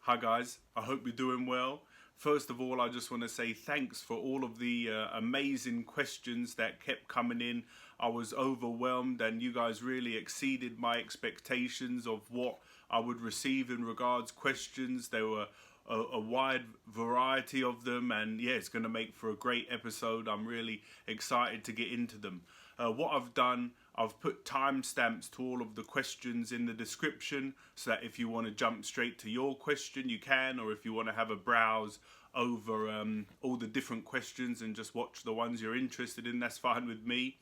Hi guys, I hope you're doing well. First of all, I just want to say thanks for all of the amazing questions that kept coming in. I was overwhelmed and you guys really exceeded my expectations of what I would receive in regards questions. There were a wide variety of them, and yeah, it's going to make for a great episode. I'm really excited to get into them. What I've done, I've put timestamps to all of the questions in the description so that if you want to jump straight to your question, you can, or if you want to have a browse over all the different questions and just watch the ones you're interested in, that's fine with me.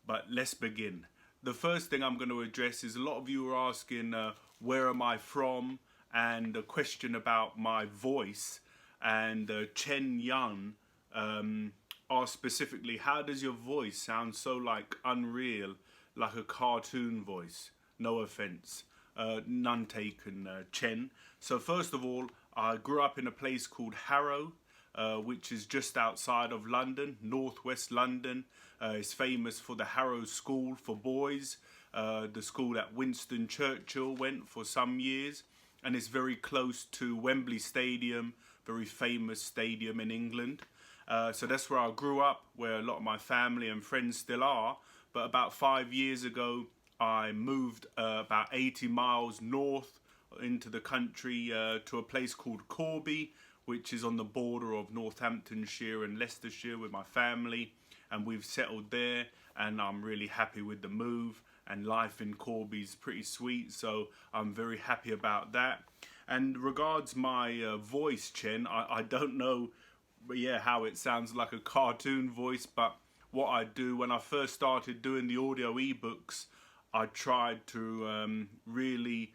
But let's begin. The first thing I'm going to address is a lot of you are asking where am I from, and a question about my voice. And Chen Yun asked specifically, how does your voice sound so like unreal, like a cartoon voice? No offense, none taken, Chen. So first of all, I grew up in a place called Harrow, which is just outside of London, northwest London. It's famous for the Harrow School for boys, the school that Winston Churchill went for some years, and it's very close to Wembley Stadium, very famous stadium in England. So that's where I grew up, where a lot of my family and friends still are. But about 5 years ago, I moved about 80 miles north into the country to a place called Corby, which is on the border of Northamptonshire and Leicestershire with my family. And we've settled there, and I'm really happy with the move. And life in Corby's pretty sweet, so I'm very happy about that. And regards my voice, Chen, I don't know how it sounds like a cartoon voice, but what I do when I first started doing the audio ebooks, I tried to really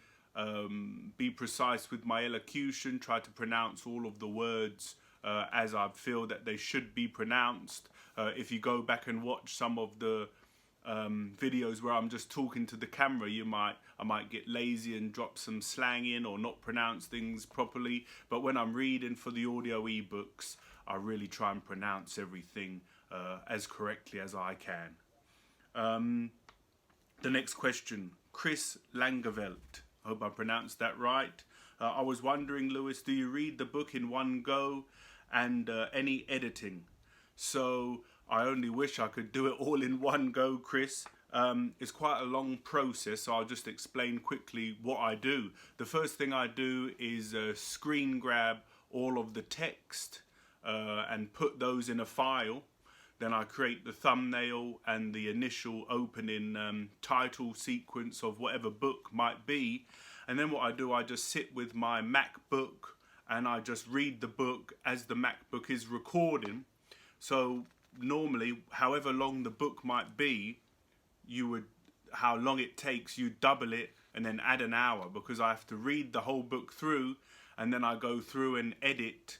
be precise with my elocution, try to pronounce all of the words as I feel that they should be pronounced. If you go back and watch some of the videos where I'm just talking to the camera, I might get lazy and drop some slang in or not pronounce things properly. But when I'm reading for the audio ebooks, I really try and pronounce everything as correctly as I can. The next question, Chris Langeveld. I hope I pronounced that right. I was wondering, Lewis, do you read the book in one go, and any editing? So I only wish I could do it all in one go, Chris. It's quite a long process, so I'll just explain quickly what I do. The first thing I do is screen grab all of the text and put those in a file. Then I create the thumbnail and the initial opening title sequence of whatever book might be. And then what I do, I just sit with my MacBook and I just read the book as the MacBook is recording. So normally, however long the book might be, how long it takes, you double it and then add an hour, because I have to read the whole book through, and then I go through and edit,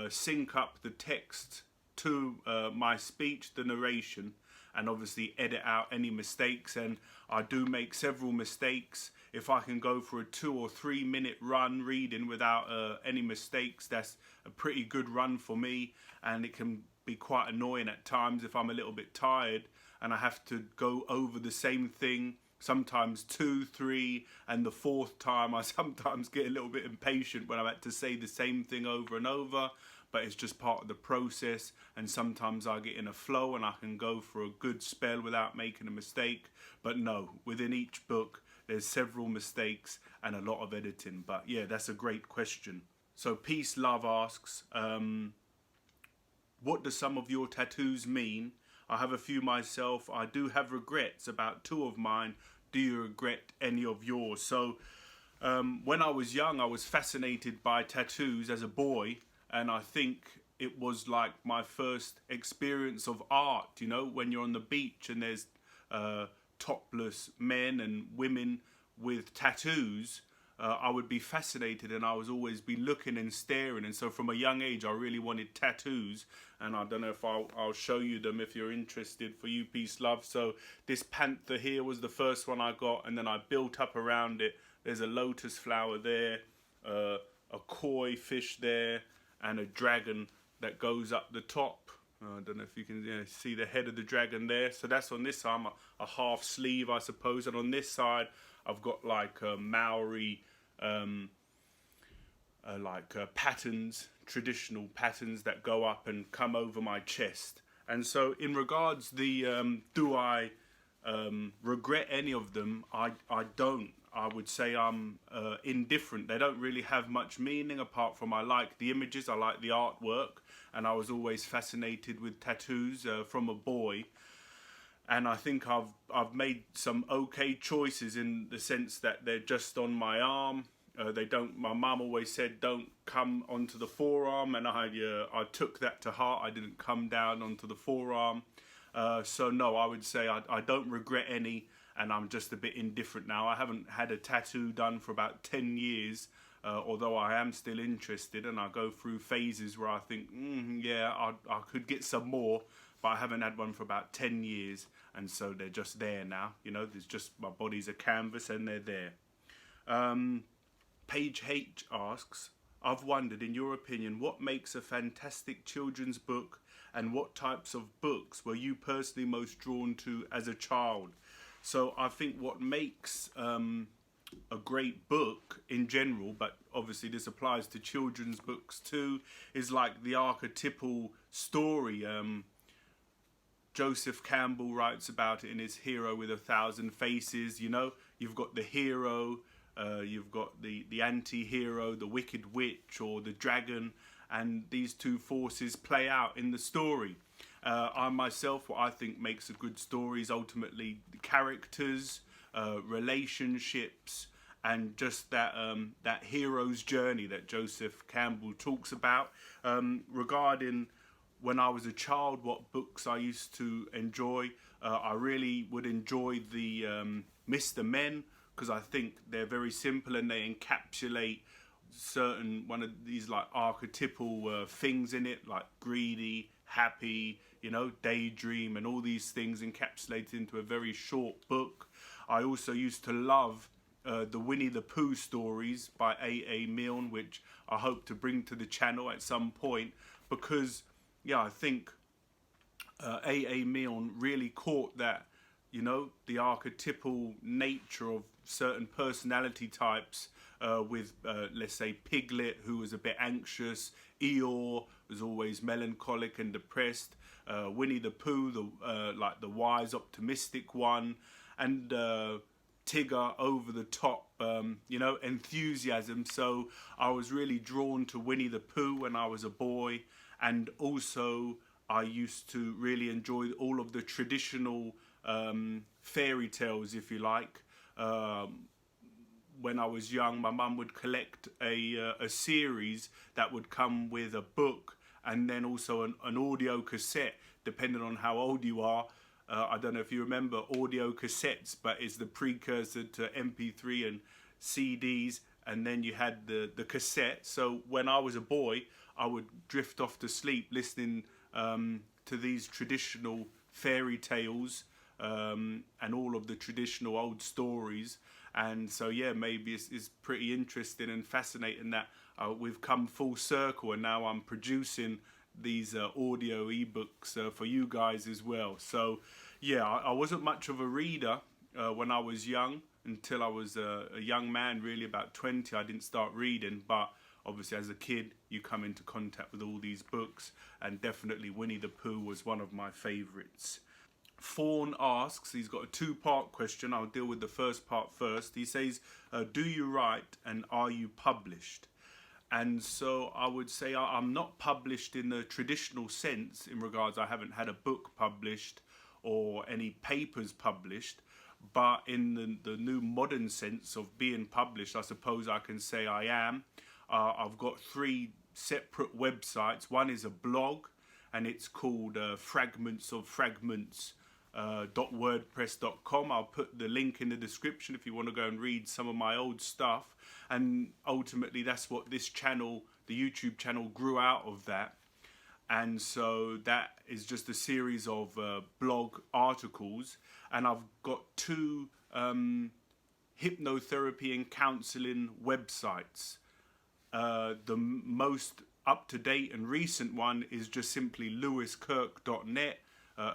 sync up the text to my speech, the narration, and obviously edit out any mistakes. And I do make several mistakes. If I can go for a 2 or 3 minute run reading without any mistakes, that's a pretty good run for me. And it can be quite annoying at times if I'm a little bit tired and I have to go over the same thing, sometimes 2, 3, and the 4th time I sometimes get a little bit impatient when I have to say the same thing over and over. But it's just part of the process, and sometimes I get in a flow and I can go for a good spell without making a mistake. But no, within each book there's several mistakes and a lot of editing. But yeah, that's a great question. So Peace Love asks, what do some of your tattoos mean? I have a few myself. I do have regrets about 2 of mine. Do you regret any of yours? So when I was young, I was fascinated by tattoos as a boy. And I think it was like my first experience of art, you know, when you're on the beach and there's topless men and women with tattoos. I would be fascinated, and I was always be looking and staring. And so from a young age, I really wanted tattoos. And I don't know if I'll show you them if you're interested, for you, Peace Love. So this panther here was the first one I got, and then I built up around it. There's a lotus flower there, a koi fish there, and a dragon that goes up the top. I don't know if you can see the head of the dragon there. So that's on this side, a half sleeve, I suppose. And on this side, I've got like a Maori patterns, traditional patterns that go up and come over my chest. And so in regards do I regret any of them? I don't. I would say I'm indifferent. They don't really have much meaning apart from I like the images, I like the artwork, and I was always fascinated with tattoos from a boy. And I think I've made some okay choices in the sense that they're just on my arm. They don't. My mum always said don't come onto the forearm, and I took that to heart. I didn't come down onto the forearm. So no, I would say I don't regret any, and I'm just a bit indifferent now. I haven't had a tattoo done for about 10 years, although I am still interested, and I go through phases where I think, yeah, I could get some more, but I haven't had one for about 10 years, and so they're just there now. You know, there's just, my body's a canvas and they're there. Page H asks, I've wondered, in your opinion, what makes a fantastic children's book, and what types of books were you personally most drawn to as a child? So I think what makes a great book in general, but obviously this applies to children's books too, is like the archetypal story. Joseph Campbell writes about it in his Hero with a Thousand Faces. You know, you've got the hero, you've got the anti-hero, the wicked witch or the dragon, and these two forces play out in the story. I myself, what I think makes a good story is ultimately the characters, relationships, and just that hero's journey that Joseph Campbell talks about. Regarding when I was a child, what books I used to enjoy, I really would enjoy the Mr. Men, because I think they're very simple and they encapsulate one of these like archetypal things in it, like greedy, happy, you know, daydream, and all these things encapsulated into a very short book. I also used to love the Winnie the Pooh stories by A.A. Milne, which I hope to bring to the channel at some point, because I think A.A. Milne really caught that, you know, the archetypal nature of certain personality types with, let's say, Piglet, who was a bit anxious, Eeyore was always melancholic and depressed, Winnie the Pooh, like the wise, optimistic one, and Tigger, over the top, you know, enthusiasm. So I was really drawn to Winnie the Pooh when I was a boy, and also I used to really enjoy all of the traditional fairy tales, if you like. When I was young, my mum would collect a series that would come with a book and then also an audio cassette, depending on how old you are. I don't know if you remember audio cassettes, but it's the precursor to MP3 and CDs, and then you had the cassette. So when I was a boy, I would drift off to sleep listening to these traditional fairy tales and all of the traditional old stories. And so maybe it's pretty interesting and fascinating that we've come full circle, and now I'm producing these audio ebooks for you guys as well. So I wasn't much of a reader when I was young, until I was a young man, really about 20. I didn't start reading, but obviously as a kid you come into contact with all these books, and definitely Winnie the Pooh was one of my favorites. Fawn asks, he's got a two-part question. I'll deal with the first part first. He says, do you write, and are you published? And so I would say I'm not published in the traditional sense, in regards I haven't had a book published or any papers published, but in the new modern sense of being published, I suppose I can say I am. I've got 3 separate websites. One is a blog, and it's called Fragments of Fragments .wordpress.com. I'll put the link in the description if you want to go and read some of my old stuff. And ultimately that's what this channel, the YouTube channel, grew out of that. And so that is just a series of blog articles, and I've got 2 hypnotherapy and counseling websites. The most up-to-date and recent one is just simply lewiskirk.net.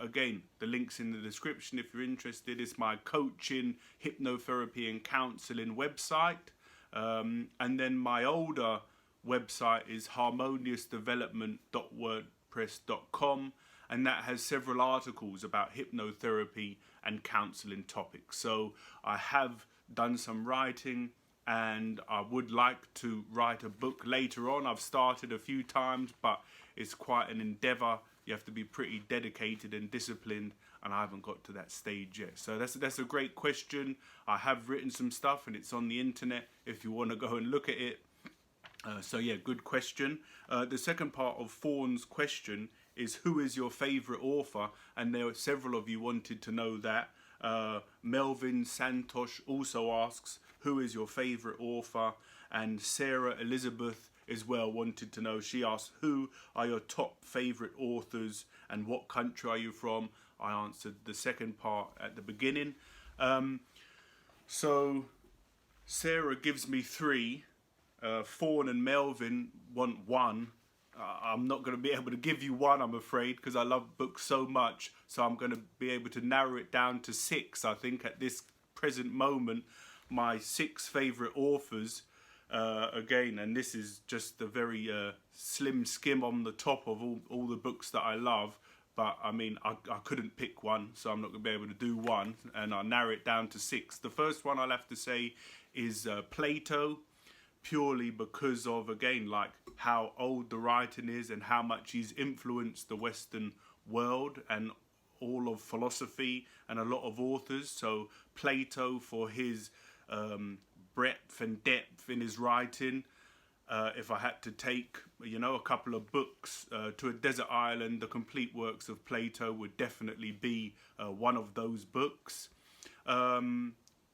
Again, the link's in the description if you're interested. It's my coaching, hypnotherapy and counseling website. And then my older website is harmoniousdevelopment.wordpress.com, and that has several articles about hypnotherapy and counseling topics. So I have done some writing, and I would like to write a book later on. I've started a few times, but it's quite an endeavor. You have to be pretty dedicated and disciplined, and I haven't got to that stage yet. So that's a great question. I have written some stuff, and it's on the internet if you want to go and look at it. So yeah, good question. The second part of Fawn's question is, who is your favorite author? And there were several of you wanted to know that. Melvin Santosh also asks, who is your favorite author? And Sarah Elizabeth as well wanted to know. She asked, who are your top favorite authors and what country are you from? I answered the second part at the beginning. So Sarah gives me 3. Fawn and Melvin want 1. I'm not going to be able to give you 1, I'm afraid, because I love books so much. So I'm going to be able to narrow it down to 6, I think, at this present moment. My 6 favourite authors, again, and this is just the very slim skim on the top of all the books that I love. But, I mean, I couldn't pick 1, so I'm not going to be able to do 1. And I'll narrow it down to 6. The first one I'll have to say is Plato. Purely because of, again, like how old the writing is and how much he's influenced the Western world and all of philosophy and a lot of authors. So Plato, for his breadth and depth in his writing. If I had to take, a couple of books to a desert island, the complete works of Plato would definitely be one of those books.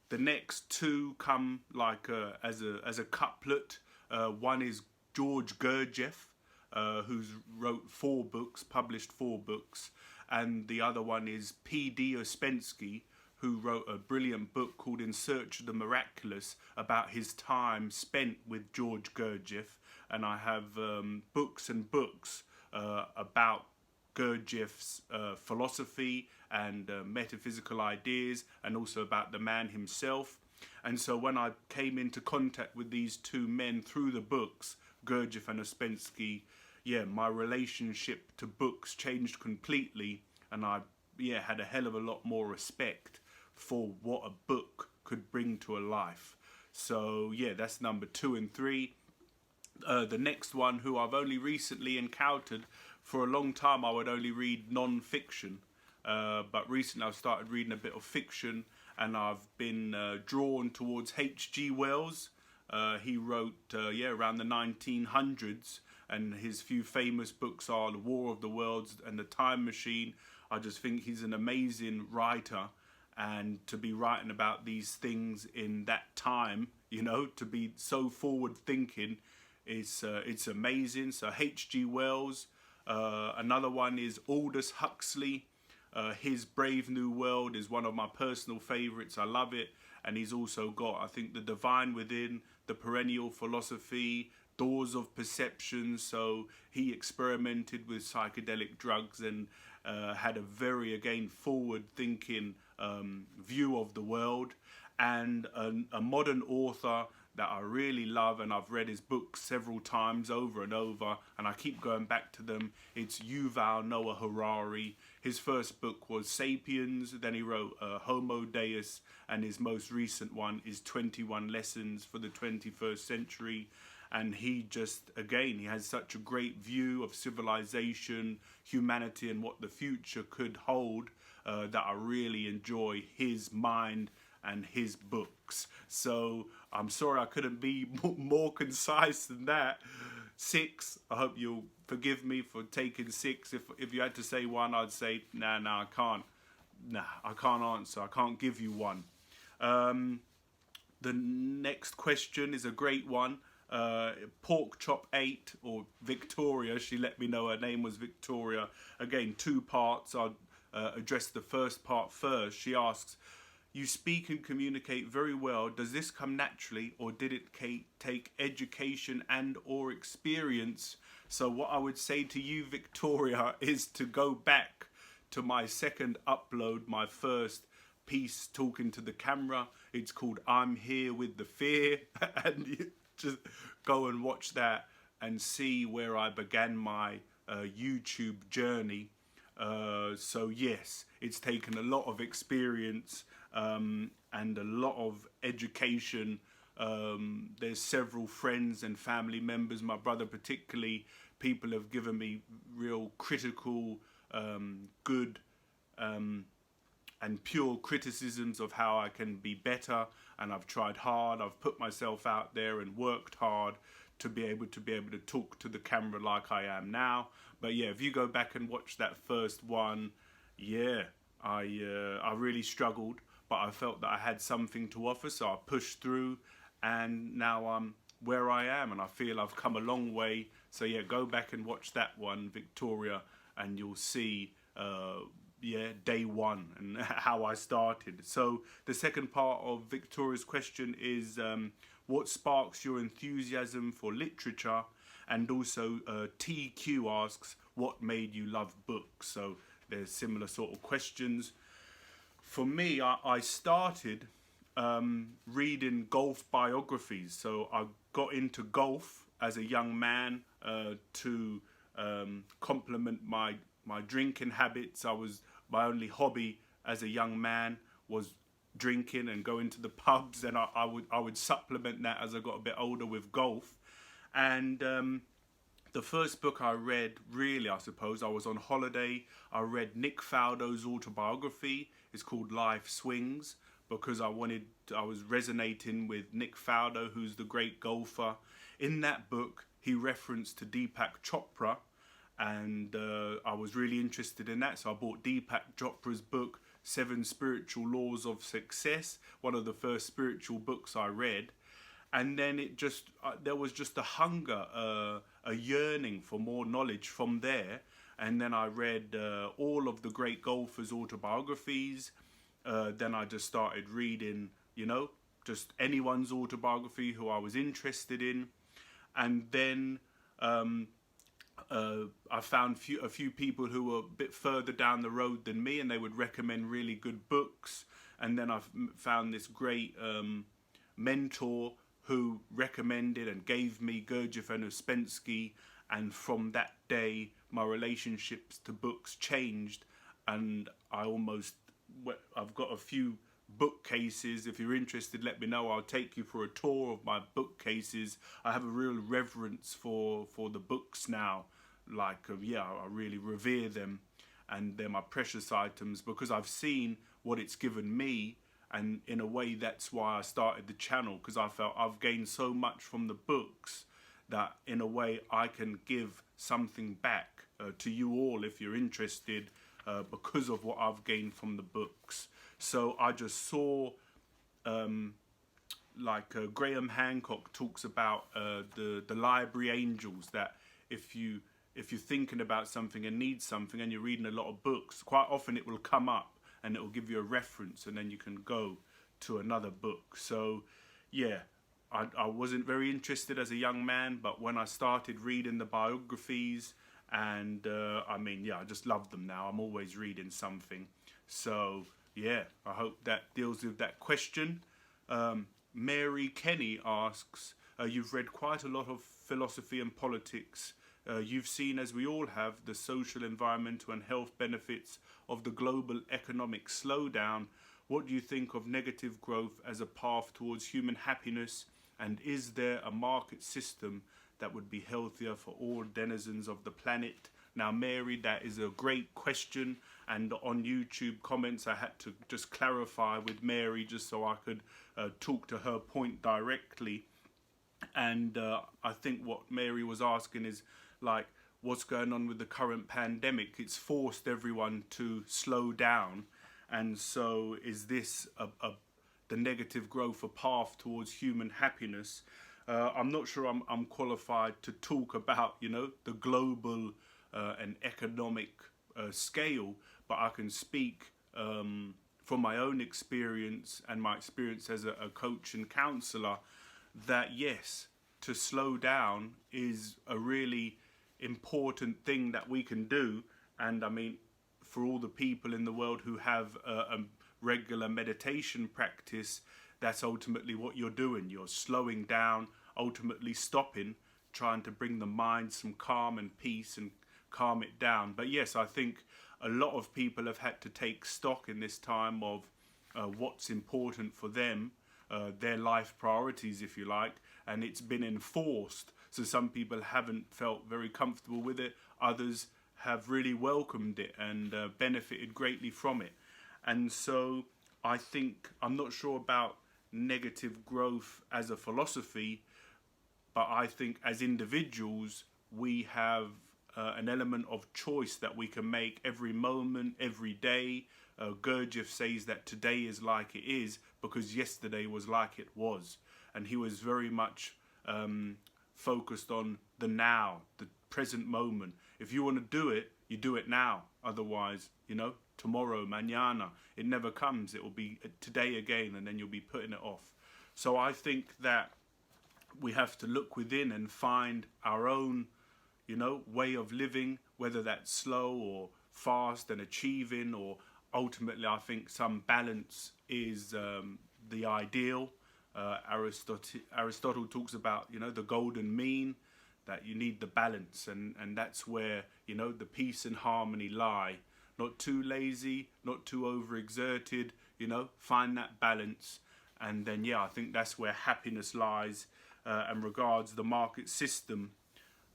The next 2 come like as a couplet. One is George Gurdjieff, who's wrote 4 books, published 4 books, and the other one is P.D. Ouspensky, who wrote a brilliant book called In Search of the Miraculous about his time spent with George Gurdjieff. And I have books and books about Gurdjieff's philosophy and metaphysical ideas, and also about the man himself. And so when I came into contact with these 2 men through the books, Gurdjieff and Ouspensky, my relationship to books changed completely, and I had a hell of a lot more respect for what a book could bring to a life. So that's number 2 and 3. The next one, who I've only recently encountered. For a long time I would only read non-fiction, but recently I've started reading a bit of fiction, and I've been drawn towards H.G. Wells. He wrote around the 1900s, and his few famous books are The War of the Worlds and The Time Machine. I just think he's an amazing writer, and to be writing about these things in that time, to be so forward thinking, it's amazing. So H.G. Wells. Another one is Aldous Huxley. His Brave New World is one of my personal favourites. I love it. And he's also got, I think, The Divine Within, The Perennial Philosophy, Doors of Perception. So he experimented with psychedelic drugs and had a very, again, forward-thinking view of the world. And a modern author that I really love, and I've read his books several times over and over, and I keep going back to them. It's Yuval Noah Harari. His first book was Sapiens, then he wrote Homo Deus, and his most recent one is 21 Lessons for the 21st Century. And he just, again, he has such a great view of civilization, humanity, and what the future could hold, that I really enjoy his mind and his books. So I'm sorry I couldn't be more concise than that. 6, I hope you'll forgive me for taking 6. If you had to say 1, I'd say, nah, I can't. Nah, I can't answer. I can't give you 1. The next question is a great one. Pork Chop 8, or Victoria, she let me know her name was Victoria. Again, 2 parts. I'll address the first part first. She asks, you speak and communicate very well. Does this come naturally, or did it take education and or experience? So what I would say to you, Victoria, is to go back to my second upload, my first piece talking to the camera. It's called I'm Here with the Fear, and you just go and watch that. and see where I began my YouTube journey. So yes, it's taken a lot of experience and a lot of education. There's several friends and family members, my brother particularly, people have given me real critical, good and pure criticisms of how I can be better, and I've tried hard, I've put myself out there and worked hard to be able to talk to the camera like I am now. But yeah, if you go back and watch that first one, yeah, I really struggled, but I felt that I had something to offer, so I pushed through, and now I'm where I am, and I feel I've come a long way. So yeah, go back and watch that one, Victoria, and you'll see day one and how I started. So the second part of Victoria's question is what sparks your enthusiasm for literature? And also TQ asks, what made you love books? So there's similar sort of questions. For me, I started reading golf biographies. So I got into golf as a young man to complement my drinking habits. My only hobby as a young man was drinking and going to the pubs, and I would supplement that as I got a bit older with golf. And the first book I read, really, I suppose, I was on holiday. I read Nick Faldo's autobiography. It's called Life Swings, because I was resonating with Nick Faldo, who's the great golfer. In that book, he referenced to Deepak Chopra, and I was really interested in that, so I bought Deepak Chopra's book, 7 Spiritual Laws of Success, one of the first spiritual books I read. And then it just there was just a hunger, a yearning for more knowledge from there. And then I read all of the great golfers' autobiographies. Then I just started reading, just anyone's autobiography who I was interested in. And then I found a few people who were a bit further down the road than me, and they would recommend really good books. And then I found this great mentor who recommended and gave me Gurdjieff and Uspensky, and from that day my relationships to books changed, and I've got a few bookcases. If you're interested, let me know. I'll take you for a tour of my bookcases. I have a real reverence for the books now. I really revere them, and they're my precious items because I've seen what it's given me. And in a way, that's why I started the channel, because I felt I've gained so much from the books that in a way I can give something back to you all if you're interested, because of what I've gained from the books. So I just saw, Graham Hancock talks about the library angels, that if you're thinking about something and need something and you're reading a lot of books, quite often it will come up and it will give you a reference, and then you can go to another book. So yeah, I wasn't very interested as a young man, but when I started reading the biographies, and I just love them now. I'm always reading something. So yeah, I hope that deals with that question. Mary Kenny asks, you've read quite a lot of philosophy and politics. You've seen, as we all have, the social, environmental and health benefits of the global economic slowdown. What do you think of negative growth as a path towards human happiness? And is there a market system that would be healthier for all denizens of the planet? Now, Mary, that is a great question. And on YouTube comments, I had to just clarify with Mary just so I could talk to her point directly. And I think what Mary was asking is, what's going on with the current pandemic? It's forced everyone to slow down, and so is this the negative growth a path towards human happiness? I'm not sure I'm qualified to talk about the global and economic scale, but I can speak from my own experience and my experience as a coach and counsellor, that yes, to slow down is a really important thing that we can do. And I mean, for all the people in the world who have a regular meditation practice, that's ultimately what you're doing. You're slowing down, ultimately stopping trying to bring the mind some calm and peace and calm it down. But yes, I think a lot of people have had to take stock in this time of what's important for them, their life priorities, if you like, and it's been enforced. So some people haven't felt very comfortable with it. Others have really welcomed it and benefited greatly from it. And so I think, I'm not sure about negative growth as a philosophy, but I think as individuals, we have an element of choice that we can make every moment, every day. Gurdjieff says that today is like it is because yesterday was like it was. And he was very much focused on the now, the present moment. If you want to do it, you do it now. Otherwise, tomorrow, mañana, it never comes. It will be today again, and then you'll be putting it off. So I think that we have to look within and find our own, way of living, whether that's slow or fast and achieving, or ultimately I think some balance is the ideal. Aristotle talks about, the golden mean, that you need the balance, and that's where, the peace and harmony lie. Not too lazy, not too overexerted, find that balance. And then, I think that's where happiness lies. And regards the market system,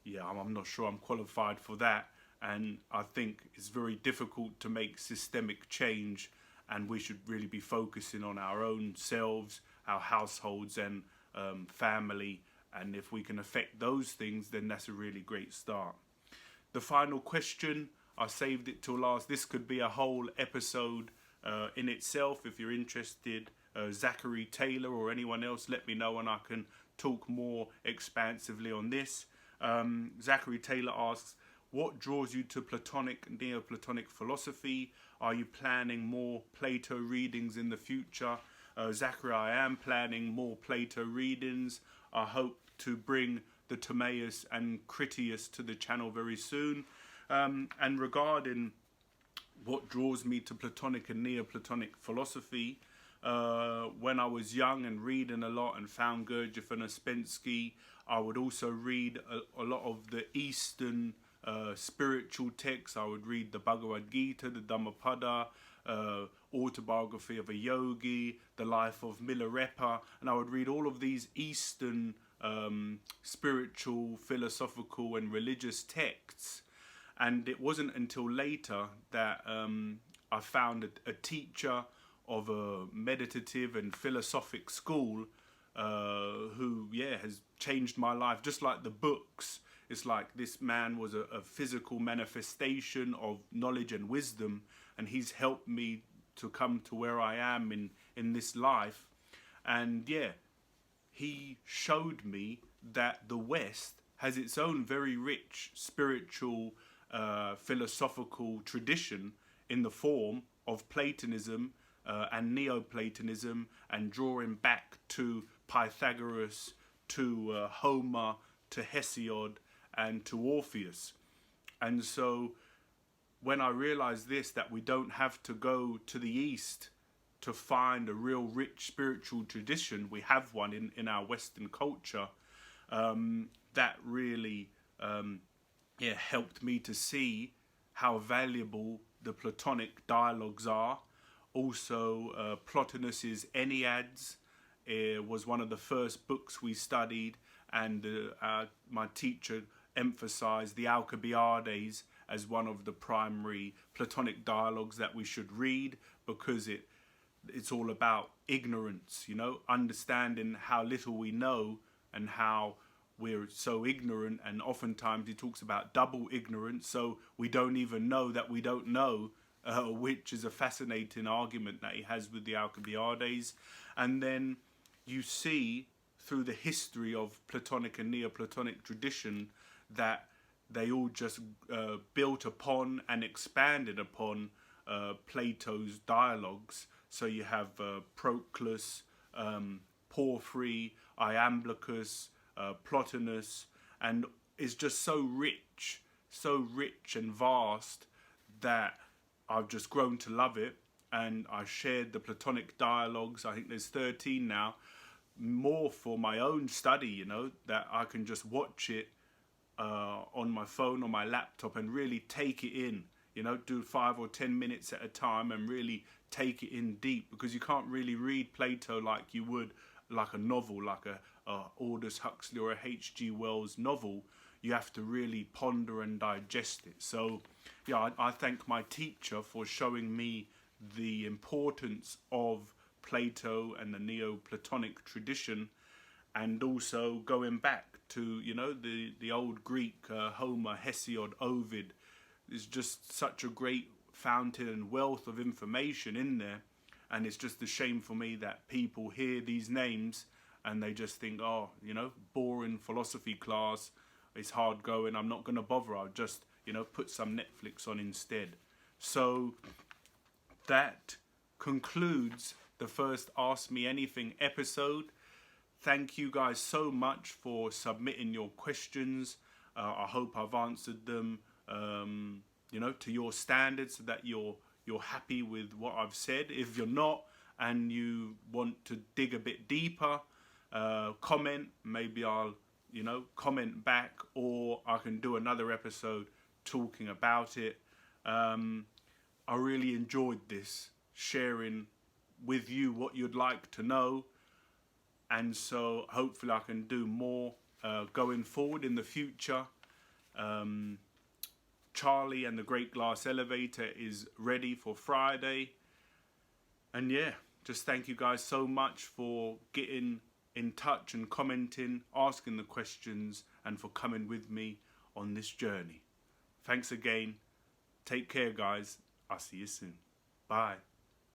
I'm not sure I'm qualified for that. And I think it's very difficult to make systemic change, and we should really be focusing on our own selves, our households and family. And if we can affect those things, then that's a really great start. The final question, I saved it till last. This could be a whole episode in itself. If you're interested, Zachary Taylor or anyone else, let me know and I can talk more expansively on this. Zachary Taylor asks, what draws you to Platonic, Neoplatonic philosophy? Are you planning more Plato readings in the future? Zachary, I am planning more Plato readings. I hope to bring the Timaeus and Critias to the channel very soon. And regarding what draws me to Platonic and Neoplatonic philosophy, when I was young and reading a lot and found Gurdjieff and Ouspensky, I would also read a lot of the Eastern spiritual texts. I would read the Bhagavad Gita, the Dhammapada, Autobiography of a Yogi, The Life of Milarepa, and I would read all of these Eastern spiritual, philosophical and religious texts. And it wasn't until later that I found a teacher of a meditative and philosophic school who has changed my life. Just like the books, it's like this man was a physical manifestation of knowledge and wisdom, and he's helped me to come to where I am in this life. And he showed me that the West has its own very rich spiritual philosophical tradition in the form of Platonism and Neoplatonism, and drawing back to Pythagoras, to Homer, to Hesiod and to Orpheus. And so when I realized this, that we don't have to go to the East to find a real rich spiritual tradition, we have one in our Western culture, that really helped me to see how valuable the Platonic dialogues are. Also, Plotinus's Enneads was one of the first books we studied, and my teacher emphasized the Alcibiades as one of the primary Platonic dialogues that we should read, because it's all about ignorance, understanding how little we know and how we're so ignorant. And oftentimes he talks about double ignorance, so we don't even know that we don't know, which is a fascinating argument that he has with the Alcibiades. And then you see through the history of Platonic and Neoplatonic tradition that they all just built upon and expanded upon Plato's dialogues. So you have Proclus, Porphyry, Iamblichus, Plotinus, and it's just so rich and vast that I've just grown to love it. And I shared the Platonic dialogues, I think there's 13 now, more for my own study, you know, that I can just watch it on my phone or my laptop and really take it in, you know, do 5 or 10 minutes at a time and really take it in deep, because you can't really read Plato like you would like a novel, like a Aldous Huxley or a H.G. Wells novel. You have to really ponder and digest it. So yeah, I thank my teacher for showing me the importance of Plato and the Neoplatonic tradition, and also going back to, you know, the old Greek, Homer, Hesiod, Ovid. Is just such a great fountain and wealth of information in there, and it's just a shame for me that people hear these names and they just think, oh, you know, boring philosophy class, it's hard going, I'm not going to bother, I'll just, you know, put some Netflix on instead. So that concludes the first Ask Me Anything episode. Thank you guys so much for submitting your questions. I hope I've answered them, you know, to your standards, so that you're happy with what I've said. If you're not and you want to dig a bit deeper, comment. Maybe I'll, you know, comment back, or I can do another episode talking about it. I really enjoyed this, sharing with you what you'd like to know, and so hopefully I can do more going forward in the future. Charlie and the Great Glass Elevator is ready for Friday, and yeah, just thank you guys so much for getting in touch and commenting, asking the questions, and for coming with me on this journey. Thanks again. Take care, guys. I'll see you soon. Bye.